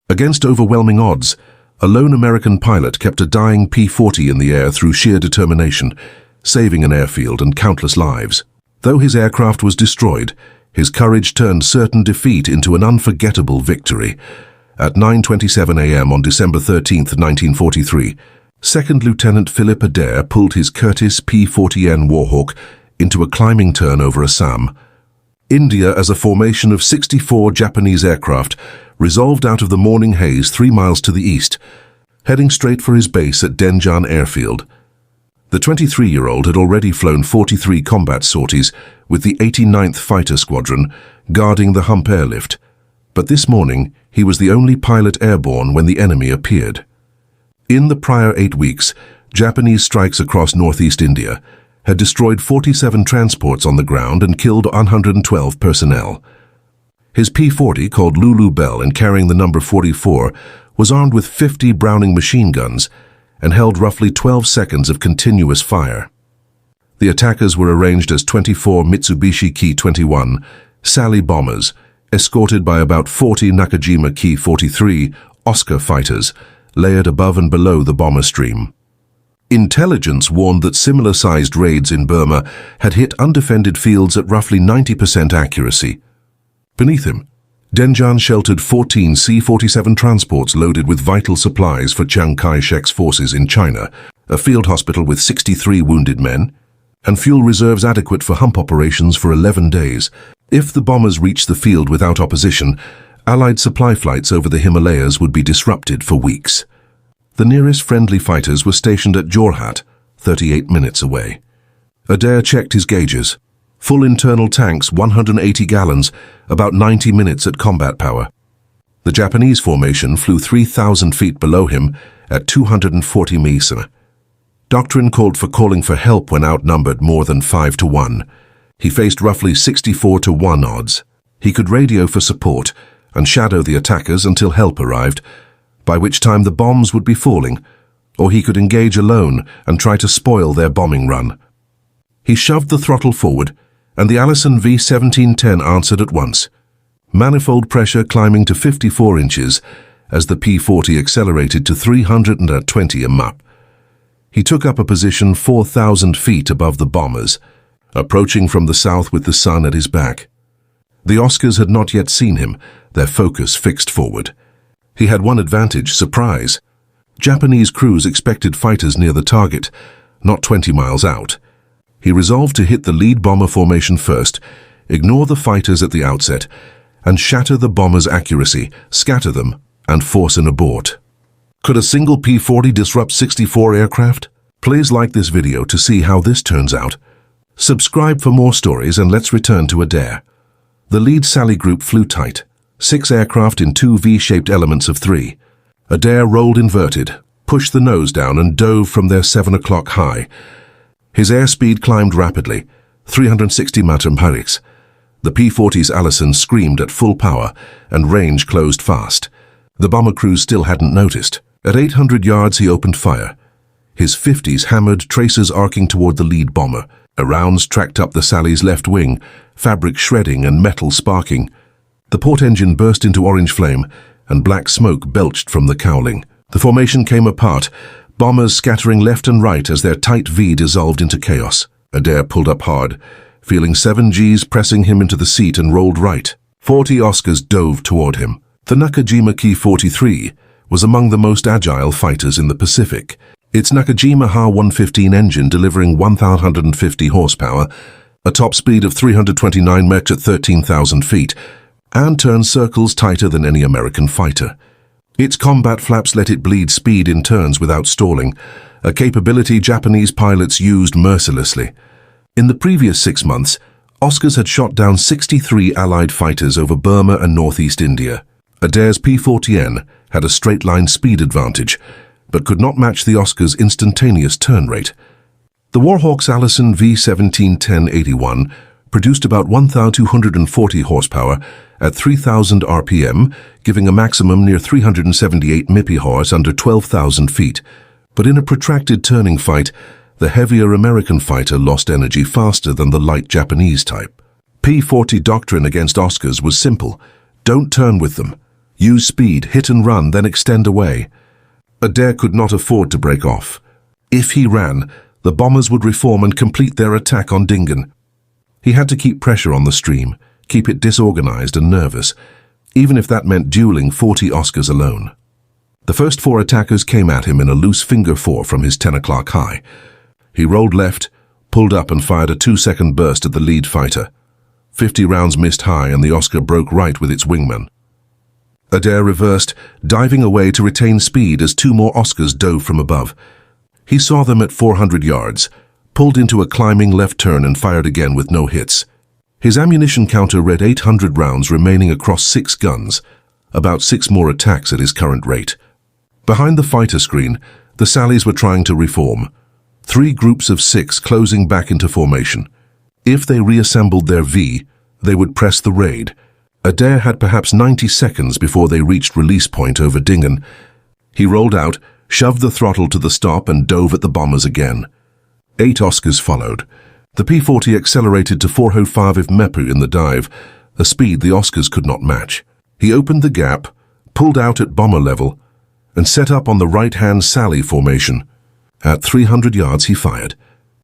Against overwhelming odds, a lone American pilot kept a dying P-40 in the air through sheer determination, saving an airfield and countless lives. Though his aircraft was destroyed, his courage turned certain defeat into an unforgettable victory. At 9:27 a.m. on December 13, 1943, Second Lieutenant Philip Adair pulled his Curtiss P-40 Warhawk into a climbing turn over Assam. India, as a formation of 64 Japanese aircraft, resolved out of the morning haze 3 miles to the east, heading straight for his base at Naguli Airfield. The 23-year-old had already flown 43 combat sorties with the 89th Fighter Squadron, guarding the Hump airlift. But this morning, he was the only pilot airborne when the enemy appeared. In the prior 8 weeks, Japanese strikes across northeast India had destroyed 47 transports on the ground and killed 112 personnel. His P-40, called Lulu Bell and carrying the number 44, was armed with 50 Browning machine guns and held roughly 12 seconds of continuous fire. The attackers were arranged as 24 Mitsubishi Ki-21 Sally bombers, escorted by about 40 Nakajima Ki-43 Oscar fighters, layered above and below the bomber stream. Intelligence warned that similar-sized raids in Burma had hit undefended fields at roughly 90% accuracy. Beneath him, Denjan sheltered 14 C-47 transports loaded with vital supplies for Chiang Kai-shek's forces in China, a field hospital with 63 wounded men, and fuel reserves adequate for hump operations for 11 days. If the bombers reached the field without opposition, Allied supply flights over the Himalayas would be disrupted for weeks. The nearest friendly fighters were stationed at Jorhat, 38 minutes away. Adair checked his gauges. Full internal tanks, 180 gallons, about 90 minutes at combat power. The Japanese formation flew 3,000 feet below him at 240 meters. Doctrine called for calling for help when outnumbered more than 5 to 1. He faced roughly 64 to 1 odds. He could radio for support and shadow the attackers until help arrived, by which time the bombs would be falling, or he could engage alone and try to spoil their bombing run. He shoved the throttle forward, and the Allison V-1710 answered at once, manifold pressure climbing to 54 inches as the P-40 accelerated to 320 mph. He took up a position 4,000 feet above the bombers, approaching from the south with the sun at his back. The Oscars had not yet seen him, their focus fixed forward. He had one advantage: surprise. Japanese crews expected fighters near the target, not 20 miles out. He resolved to hit the lead bomber formation first, ignore the fighters at the outset, and shatter the bombers' accuracy, scatter them, and force an abort. Could a single P-40 disrupt 64 aircraft? Please like this video to see how this turns out. Subscribe for more stories, and let's return to Adair. The lead Sally group flew tight, 6 aircraft in 2 V-shaped elements of 3. Adair rolled inverted, pushed the nose down, and dove from their 7 o'clock high. His airspeed climbed rapidly, 360 mph. The P-40's Allison screamed at full power, and range closed fast. The bomber crews still hadn't noticed. At 800 yards, he opened fire. His 50s hammered, tracers arcing toward the lead bomber. Rounds tracked up the Sally's left wing, fabric shredding and metal sparking. The port engine burst into orange flame, and black smoke belched from the cowling. The formation came apart, bombers scattering left and right as their tight V dissolved into chaos. Adair pulled up hard, feeling 7 Gs pressing him into the seat, and rolled right. 40 Oscars dove toward him. The Nakajima Ki-43 was among the most agile fighters in the Pacific. Its Nakajima Ha-115 engine delivering 1,150 horsepower, a top speed of 329 Mach at 13,000 feet, and turned circles tighter than any American fighter. Its combat flaps let it bleed speed in turns without stalling, a capability Japanese pilots used mercilessly. In the previous 6 months, Oscars had shot down 63 Allied fighters over Burma and northeast India. Adair's P-40 had a straight-line speed advantage, but could not match the Oscars' instantaneous turn rate. The Warhawk's Allison V-1710-81 produced about 1,240 horsepower at 3,000 RPM, giving a maximum near 378 mph under 12,000 feet. But in a protracted turning fight, the heavier American fighter lost energy faster than the light Japanese type. P-40 doctrine against Oscars was simple: don't turn with them. Use speed, hit and run, then extend away. Adair could not afford to break off. If he ran, the bombers would reform and complete their attack on Dingan. He had to keep pressure on the stream, keep it disorganized and nervous, even if that meant dueling 40 Oscars alone. The first 4 attackers came at him in a loose finger 4 from his 10 o'clock high. He rolled left, pulled up and fired a 2-second burst at the lead fighter. 50 rounds missed high and the Oscar broke right with its wingman. Adair reversed, diving away to retain speed as 2 more Oscars dove from above. He saw them at 400 yards, pulled into a climbing left turn and fired again with no hits. His ammunition counter read 800 rounds remaining across 6 guns, about 6 more attacks at his current rate. Behind the fighter screen, the Sallies were trying to reform. 3 groups of 6 closing back into formation. If they reassembled their V, they would press the raid. Adair had perhaps 90 seconds before they reached release point over Dingan. He rolled out, shoved the throttle to the stop and dove at the bombers again. 8 Oscars followed. The P-40 accelerated to 405 Mepu in the dive, a speed the Oscars could not match. He opened the gap, pulled out at bomber level, and set up on the right-hand Sally formation. At 300 yards he fired.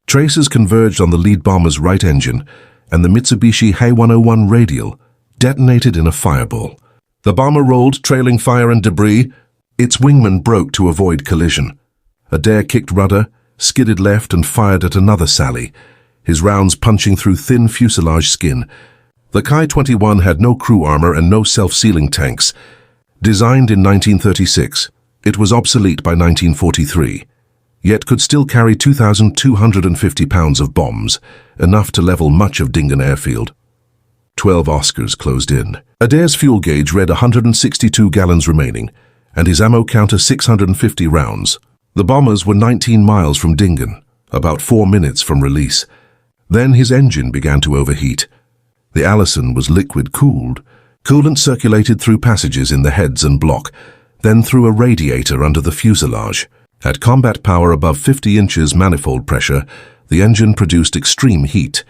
Tracers converged on the lead bomber's right engine, and the Mitsubishi He-101 radial detonated in a fireball. The bomber rolled, trailing fire and debris. Its wingman broke to avoid collision. Adair kicked rudder, skidded left and fired at another Sally, his rounds punching through thin fuselage skin. The Ki-21 had no crew armor and no self-sealing tanks. Designed in 1936, it was obsolete by 1943, yet could still carry 2,250 pounds of bombs, enough to level much of Dingan Airfield. 12 Oscars closed in. Adair's fuel gauge read 162 gallons remaining, and his ammo counter 650 rounds. The bombers were 19 miles from Dingan, about 4 minutes from release. Then his engine began to overheat. The Allison was liquid-cooled. Coolant circulated through passages in the heads and block, then through a radiator under the fuselage. At combat power above 50 inches manifold pressure, the engine produced extreme heat.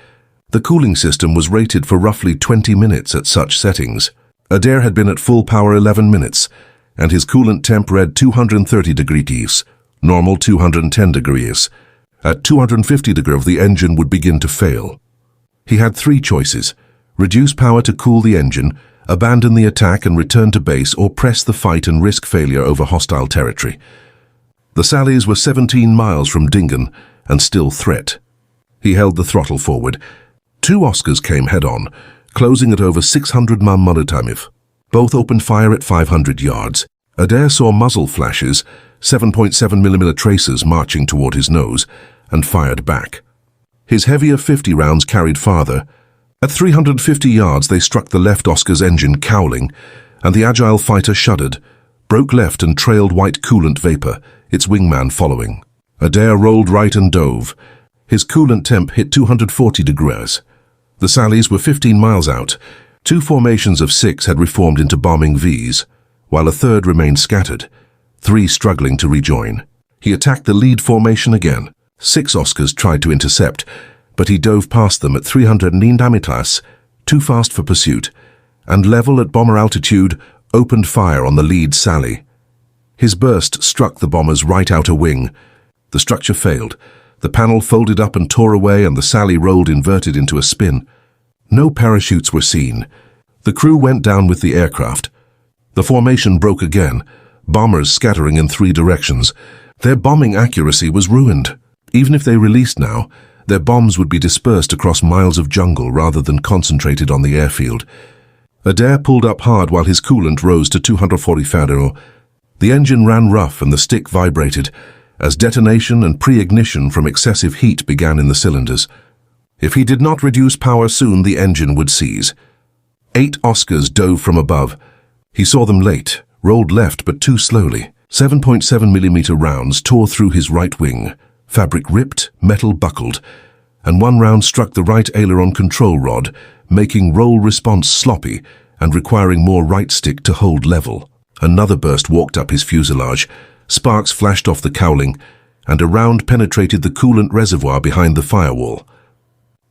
The cooling system was rated for roughly 20 minutes at such settings. Adair had been at full power 11 minutes, and his coolant temp read 230 degrees, normal 210 degrees. At 250 degrees, the engine would begin to fail. He had 3 choices: reduce power to cool the engine, abandon the attack and return to base, or press the fight and risk failure over hostile territory. The Sallies were 17 miles from Dingan and still threat. He held the throttle forward. 2 Oscars came head-on, closing at over 600 mm. Both opened fire at 500 yards. Adair saw muzzle flashes, 7.7mm tracers marching toward his nose, and fired back. His heavier 50 rounds carried farther. At 350 yards they struck the left Oscar's engine cowling, and the agile fighter shuddered, broke left and trailed white coolant vapor, its wingman following. Adair rolled right and dove. His coolant temp hit 240 degrees. The Sallies were 15 miles out. 2 formations of 6 had reformed into bombing Vs, while a third remained scattered, 3 struggling to rejoin. He attacked the lead formation again. 6 Oscars tried to intercept, but he dove past them at 309 meters, too fast for pursuit, and level at bomber altitude, opened fire on the lead Sally. His burst struck the bomber's right outer wing. The structure failed. The panel folded up and tore away, and the Sally rolled inverted into a spin. No parachutes were seen. The crew went down with the aircraft. The formation broke again, bombers scattering in 3 directions. Their bombing accuracy was ruined. Even if they released now, their bombs would be dispersed across miles of jungle rather than concentrated on the airfield. Adair pulled up hard while his coolant rose to 240 Faro. The engine ran rough and the stick vibrated as detonation and pre-ignition from excessive heat began in the cylinders. If he did not reduce power soon, the engine would seize. 8 Oscars dove from above. He saw them late, rolled left but too slowly. 7.7mm rounds tore through his right wing. Fabric ripped, metal buckled, and 1 round struck the right aileron control rod, making roll response sloppy and requiring more right stick to hold level. Another burst walked up his fuselage. Sparks flashed off the cowling, and a round penetrated the coolant reservoir behind the firewall.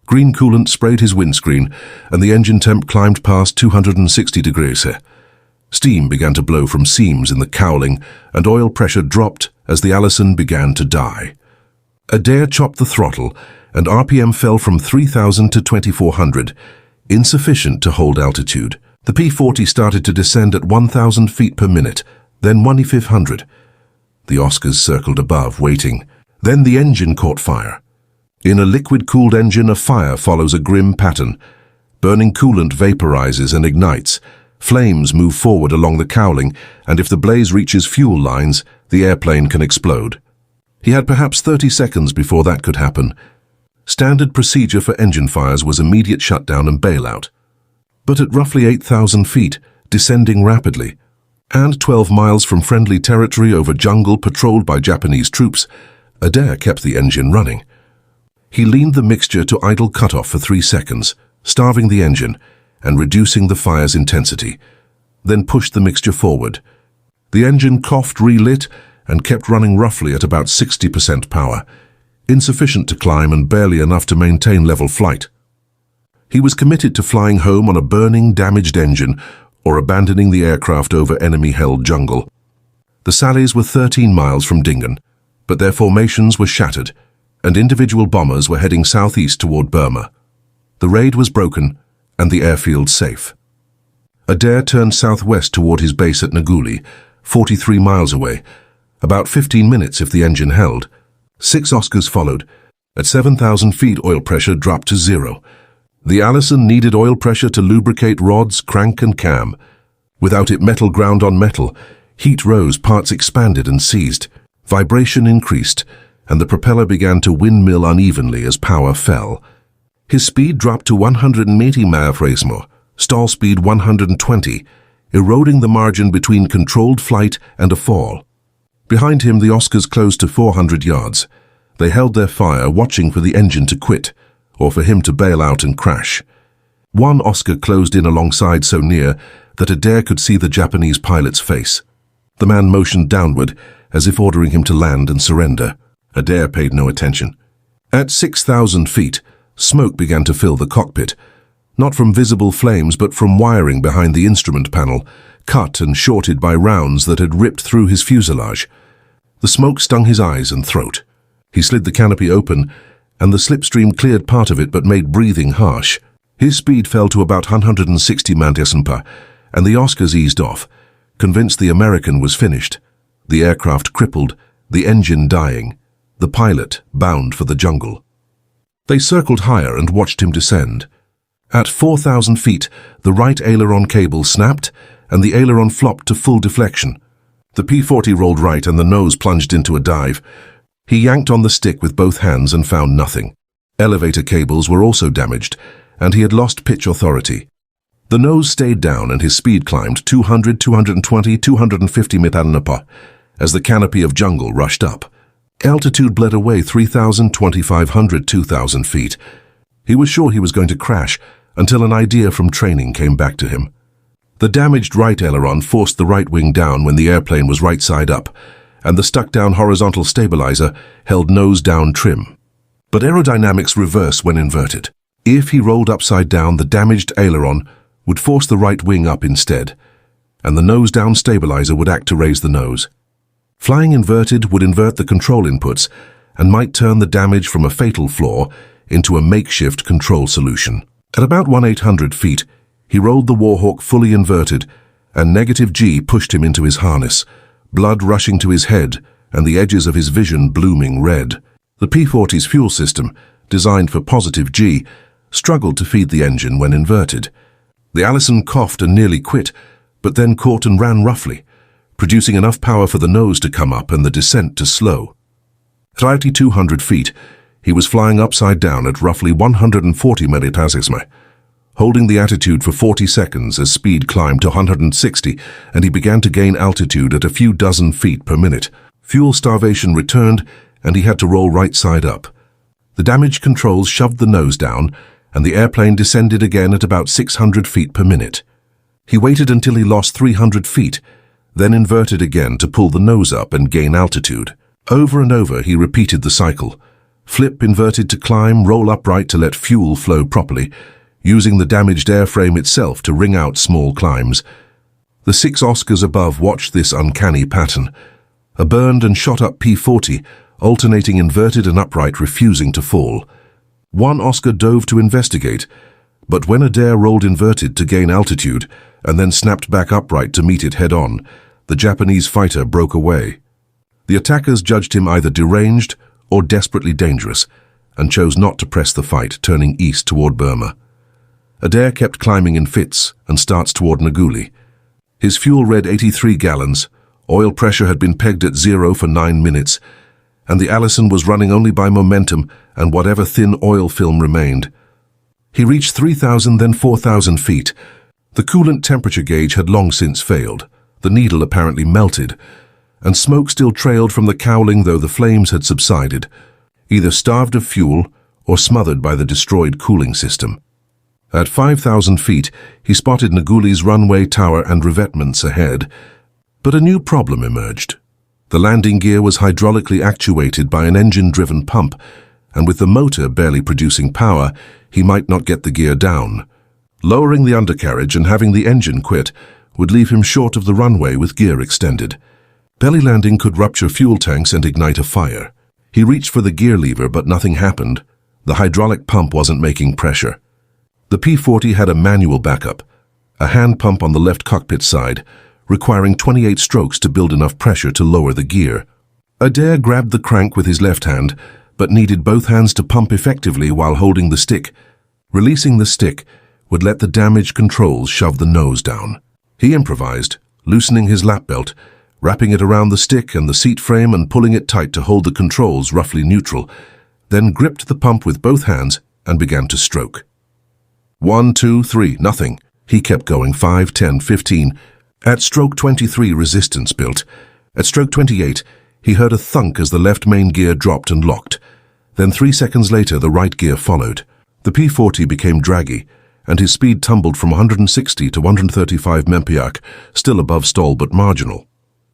Green coolant sprayed his windscreen, and the engine temp climbed past 260 degrees. Steam began to blow from seams in the cowling, and oil pressure dropped as the Allison began to die. Adair chopped the throttle, and RPM fell from 3,000 to 2,400, insufficient to hold altitude. The P-40 started to descend at 1,000 feet per minute, then 1,500. The Oscars circled above, waiting. Then the engine caught fire. In a liquid-cooled engine, a fire follows a grim pattern. Burning coolant vaporizes and ignites. Flames move forward along the cowling, and if the blaze reaches fuel lines, the airplane can explode. He had perhaps 30 seconds before that could happen. Standard procedure for engine fires was immediate shutdown and bailout. But at roughly 8,000 feet, descending rapidly, and 12 miles from friendly territory over jungle patrolled by Japanese troops, Adair kept the engine running. He leaned the mixture to idle cutoff for 3 seconds, starving the engine and reducing the fire's intensity, then pushed the mixture forward. The engine coughed, relit, and kept running roughly at about 60% power, insufficient to climb and barely enough to maintain level flight. He was committed to flying home on a burning, damaged engine or abandoning the aircraft over enemy-held jungle. The Sallies were 13 miles from Dingan, but their formations were shattered, and individual bombers were heading southeast toward Burma. The raid was broken, and the airfield safe. Adair turned southwest toward his base at Naguli, 43 miles away, about 15 minutes if the engine held. 6 Oscars followed. At 7,000 feet, oil pressure dropped to 0. The Allison needed oil pressure to lubricate rods, crank, and cam. Without it, metal ground on metal. Heat rose, parts expanded and seized. Vibration increased, and the propeller began to windmill unevenly as power fell. His speed dropped to 180 miles, stall speed 120, eroding the margin between controlled flight and a fall. Behind him, the Oscars closed to 400 yards. They held their fire, watching for the engine to quit, or for him to bail out and crash. One Oscar closed in alongside so near that Adair could see the Japanese pilot's face. The man motioned downward, as if ordering him to land and surrender. Adair paid no attention. At 6,000 feet, smoke began to fill the cockpit, not from visible flames but from wiring behind the instrument panel, cut and shorted by rounds that had ripped through his fuselage. The smoke stung his eyes and throat. He slid the canopy open, and the slipstream cleared part of it but made breathing harsh. His speed fell to about 160 mph, and the Oscars eased off, convinced the American was finished. The aircraft crippled, the engine dying, the pilot bound for the jungle. They circled higher and watched him descend. At 4,000 feet, the right aileron cable snapped, and the aileron flopped to full deflection. The P-40 rolled right and the nose plunged into a dive. He yanked on the stick with both hands and found nothing. Elevator cables were also damaged, and he had lost pitch authority. The nose stayed down and his speed climbed 200, 220, 250 mph as the canopy of jungle rushed up. Altitude bled away 3,000, 2,500, 2,000 feet. He was sure he was going to crash until an idea from training came back to him. The damaged right aileron forced the right wing down when the airplane was right side up, and the stuck-down horizontal stabilizer held nose-down trim. But aerodynamics reverse when inverted. If he rolled upside down, the damaged aileron would force the right wing up instead, and the nose-down stabilizer would act to raise the nose. Flying inverted would invert the control inputs and might turn the damage from a fatal flaw into a makeshift control solution. At about 1,800 feet, he rolled the Warhawk fully inverted, and negative G pushed him into his harness, blood rushing to his head and the edges of his vision blooming red. The P-40's fuel system, designed for positive G, struggled to feed the engine when inverted. The Allison coughed and nearly quit, but then caught and ran roughly, producing enough power for the nose to come up and the descent to slow. At 200 feet, he was flying upside down at roughly 140 mph, holding the attitude for 40 seconds as speed climbed to 160, and he began to gain altitude at a few dozen feet per minute. Fuel starvation returned, and he had to roll right side up. The damaged controls shoved the nose down, and the airplane descended again at about 600 feet per minute. He waited until he lost 300 feet, then inverted again to pull the nose up and gain altitude. Over and over he repeated the cycle. Flip inverted to climb, roll upright to let fuel flow properly, using the damaged airframe itself to wring out small climbs. The 6 Oscars above watched this uncanny pattern. A burned and shot-up P-40, alternating inverted and upright, refusing to fall. One Oscar dove to investigate, but when Adair rolled inverted to gain altitude and then snapped back upright to meet it head-on, the Japanese fighter broke away. The attackers judged him either deranged or desperately dangerous and chose not to press the fight, turning east toward Burma. Adair kept climbing in fits and starts toward Naguli. His fuel read 83 gallons, oil pressure had been pegged at 0 for 9 minutes, and the Allison was running only by momentum and whatever thin oil film remained. He reached 3,000, then 4,000 feet. The coolant temperature gauge had long since failed. The needle apparently melted, and smoke still trailed from the cowling, though the flames had subsided, either starved of fuel or smothered by the destroyed cooling system. At 5,000 feet, he spotted Naguli's runway tower and revetments ahead, but a new problem emerged. The landing gear was hydraulically actuated by an engine-driven pump, and with the motor barely producing power, he might not get the gear down. Lowering the undercarriage and having the engine quit would leave him short of the runway with gear extended. Belly landing could rupture fuel tanks and ignite a fire. He reached for the gear lever, but nothing happened. The hydraulic pump wasn't making pressure. The P-40 had a manual backup, a hand pump on the left cockpit side, requiring 28 strokes to build enough pressure to lower the gear. Adair grabbed the crank with his left hand, but needed both hands to pump effectively while holding the stick. Releasing the stick would let the damaged controls shove the nose down. He improvised, loosening his lap belt, wrapping it around the stick and the seat frame and pulling it tight to hold the controls roughly neutral, then gripped the pump with both hands and began to stroke. 1, 2, 3, nothing. He kept going. 5, 10, 15. At stroke 23, resistance built. At stroke 28, he heard a thunk as the left main gear dropped and locked. Then 3 seconds later, the right gear followed. The P-40 became draggy, and his speed tumbled from 160 to 135 mph, still above stall but marginal.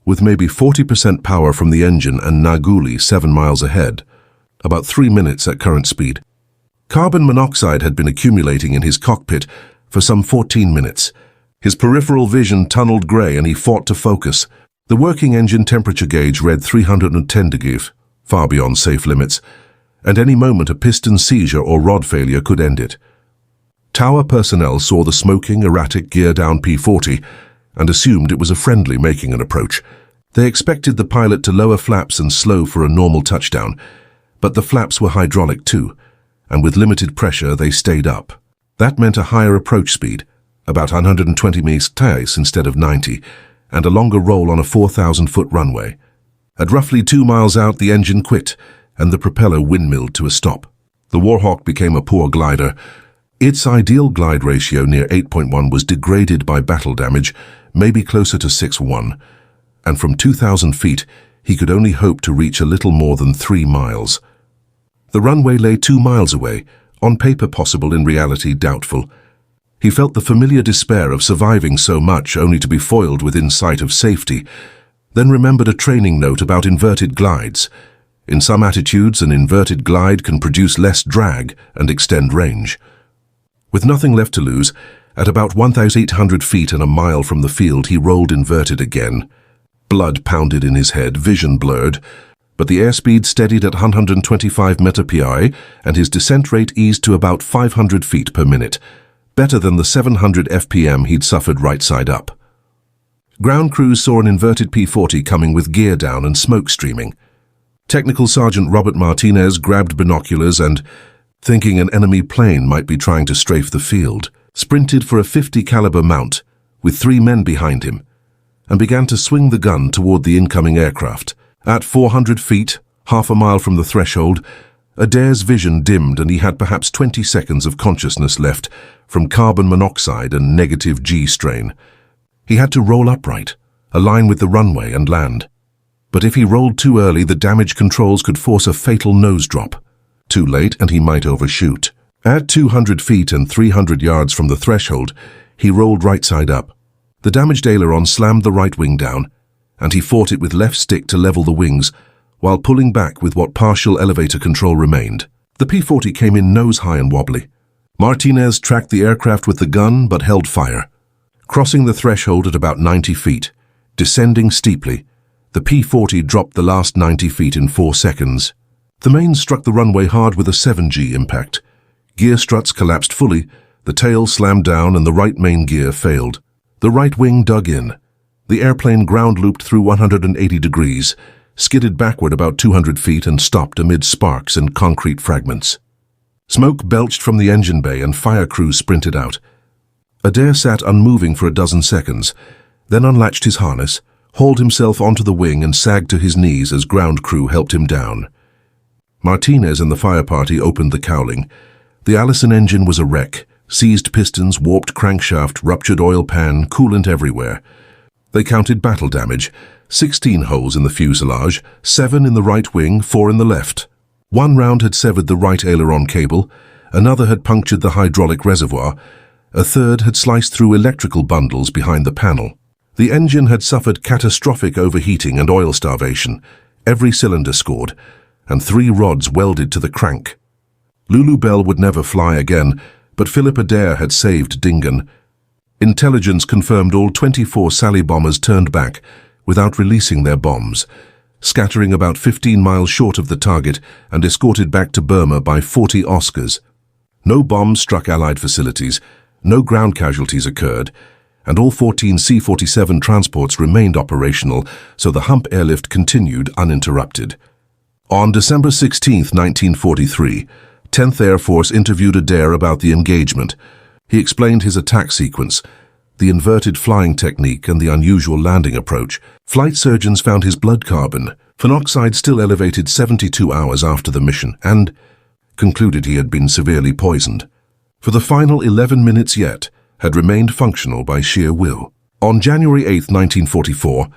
With maybe 40% power from the engine and Naguli 7 miles ahead, about 3 minutes at current speed. Carbon monoxide had been accumulating in his cockpit for some 14 minutes. His peripheral vision tunneled grey and he fought to focus. The working engine temperature gauge read 310 degrees, far beyond safe limits, and any moment a piston seizure or rod failure could end it. Tower personnel saw the smoking, erratic, gear-down P-40 and assumed it was a friendly making an approach. They expected the pilot to lower flaps and slow for a normal touchdown, but the flaps were hydraulic too, and with limited pressure they stayed up. That meant a higher approach speed, about 120 mph instead of 90, and a longer roll on a 4,000-foot runway. At roughly 2 miles out, the engine quit, and the propeller windmilled to a stop. The Warhawk became a poor glider. Its ideal glide ratio near 8.1 was degraded by battle damage, maybe closer to 6:1, and from 2,000 feet, he could only hope to reach a little more than 3 miles. The runway lay 2 miles away, on paper possible, in reality doubtful. He felt the familiar despair of surviving so much only to be foiled within sight of safety, then remembered a training note about inverted glides. In some attitudes, an inverted glide can produce less drag and extend range. With nothing left to lose, at about 1,800 feet and a mile from the field, he rolled inverted again. Blood pounded in his head, vision blurred, but the airspeed steadied at 125 mph and his descent rate eased to about 500 feet per minute, better than the 700 fpm he'd suffered right side up. Ground crews saw an inverted P-40 coming with gear down and smoke streaming. Technical Sergeant Robert Martinez grabbed binoculars and, thinking an enemy plane might be trying to strafe the field, sprinted for a .50 caliber mount with 3 men behind him and began to swing the gun toward the incoming aircraft. At 400 feet, half a mile from the threshold, Adair's vision dimmed and he had perhaps 20 seconds of consciousness left from carbon monoxide and negative G strain. He had to roll upright, align with the runway and land. But if he rolled too early, the damaged controls could force a fatal nose drop. Too late and he might overshoot. At 200 feet and 300 yards from the threshold, he rolled right side up. The damaged aileron slammed the right wing down, and he fought it with left stick to level the wings, while pulling back with what partial elevator control remained. The P-40 came in nose high and wobbly. Martinez tracked the aircraft with the gun, but held fire. Crossing the threshold at about 90 feet, descending steeply, the P-40 dropped the last 90 feet in 4 seconds. The mains struck the runway hard with a 7G impact. Gear struts collapsed fully, the tail slammed down and the right main gear failed. The right wing dug in. The airplane ground-looped through 180 degrees, skidded backward about 200 feet and stopped amid sparks and concrete fragments. Smoke belched from the engine bay and fire crews sprinted out. Adair sat unmoving for a dozen seconds, then unlatched his harness, hauled himself onto the wing and sagged to his knees as ground crew helped him down. Martinez and the fire party opened the cowling. The Allison engine was a wreck. Seized pistons, warped crankshaft, ruptured oil pan, coolant everywhere. They counted battle damage, 16 holes in the fuselage, 7 in the right wing, 4 in the left. One round had severed the right aileron cable, another had punctured the hydraulic reservoir, a third had sliced through electrical bundles behind the panel. The engine had suffered catastrophic overheating and oil starvation, every cylinder scored, and 3 rods welded to the crank. Lulu Bell would never fly again, but Philip Adair had saved Dingan. Intelligence confirmed all 24 Sally bombers turned back without releasing their bombs, scattering about 15 miles short of the target and escorted back to Burma by 40 Oscars. No bombs struck Allied facilities, no ground casualties occurred, and all 14 C-47 transports remained operational, so the hump airlift continued uninterrupted. On December 16, 1943, 10th Air Force interviewed Adair about the engagement. He explained his attack sequence, the inverted flying technique and the unusual landing approach. Flight surgeons found his blood carbon, phenoxide still elevated 72 hours after the mission, and concluded he had been severely poisoned. For the final 11 minutes yet, had remained functional by sheer will. On January 8, 1944,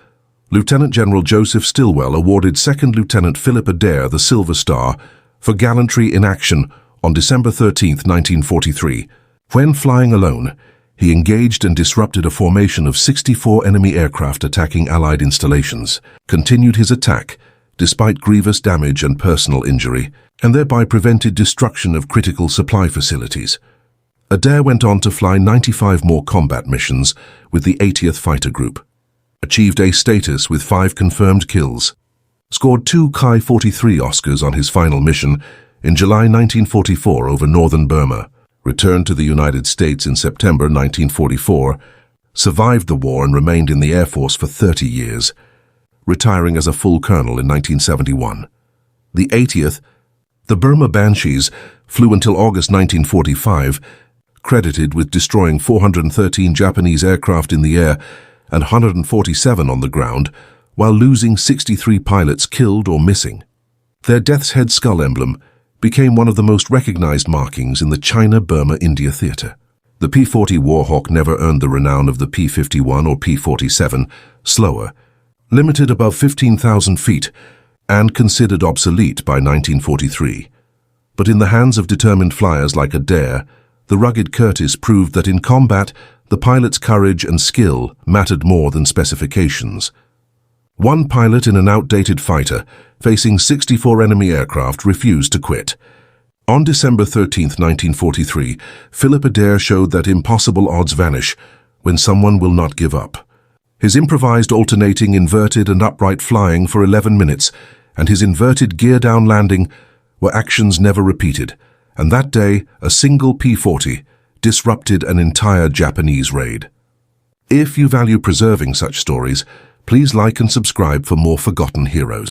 Lieutenant General Joseph Stilwell awarded 2nd Lieutenant Philip Adair the Silver Star for gallantry in action on December 13, 1943. When flying alone, he engaged and disrupted a formation of 64 enemy aircraft attacking Allied installations, continued his attack despite grievous damage and personal injury, and thereby prevented destruction of critical supply facilities. Adair went on to fly 95 more combat missions with the 80th Fighter Group, achieved A status with 5 confirmed kills, scored 2 Ki-43 Oscars on his final mission in July 1944 over northern Burma, returned to the United States in September 1944, survived the war and remained in the Air Force for 30 years, retiring as a full colonel in 1971. The 80th, the Burma Banshees, flew until August 1945, credited with destroying 413 Japanese aircraft in the air and 147 on the ground, while losing 63 pilots killed or missing. Their death's head skull emblem became one of the most recognized markings in the China-Burma-India theater. The P-40 Warhawk never earned the renown of the P-51 or P-47, slower, limited above 15,000 feet, and considered obsolete by 1943. But in the hands of determined flyers like Adair, the rugged Curtiss proved that in combat, the pilot's courage and skill mattered more than specifications. One pilot in an outdated fighter, facing 64 enemy aircraft, refused to quit. On December 13, 1943, Philip Adair showed that impossible odds vanish when someone will not give up. His improvised alternating inverted and upright flying for 11 minutes and his inverted gear-down landing were actions never repeated, and that day a single P-40 disrupted an entire Japanese raid. If you value preserving such stories, please like and subscribe for more forgotten heroes.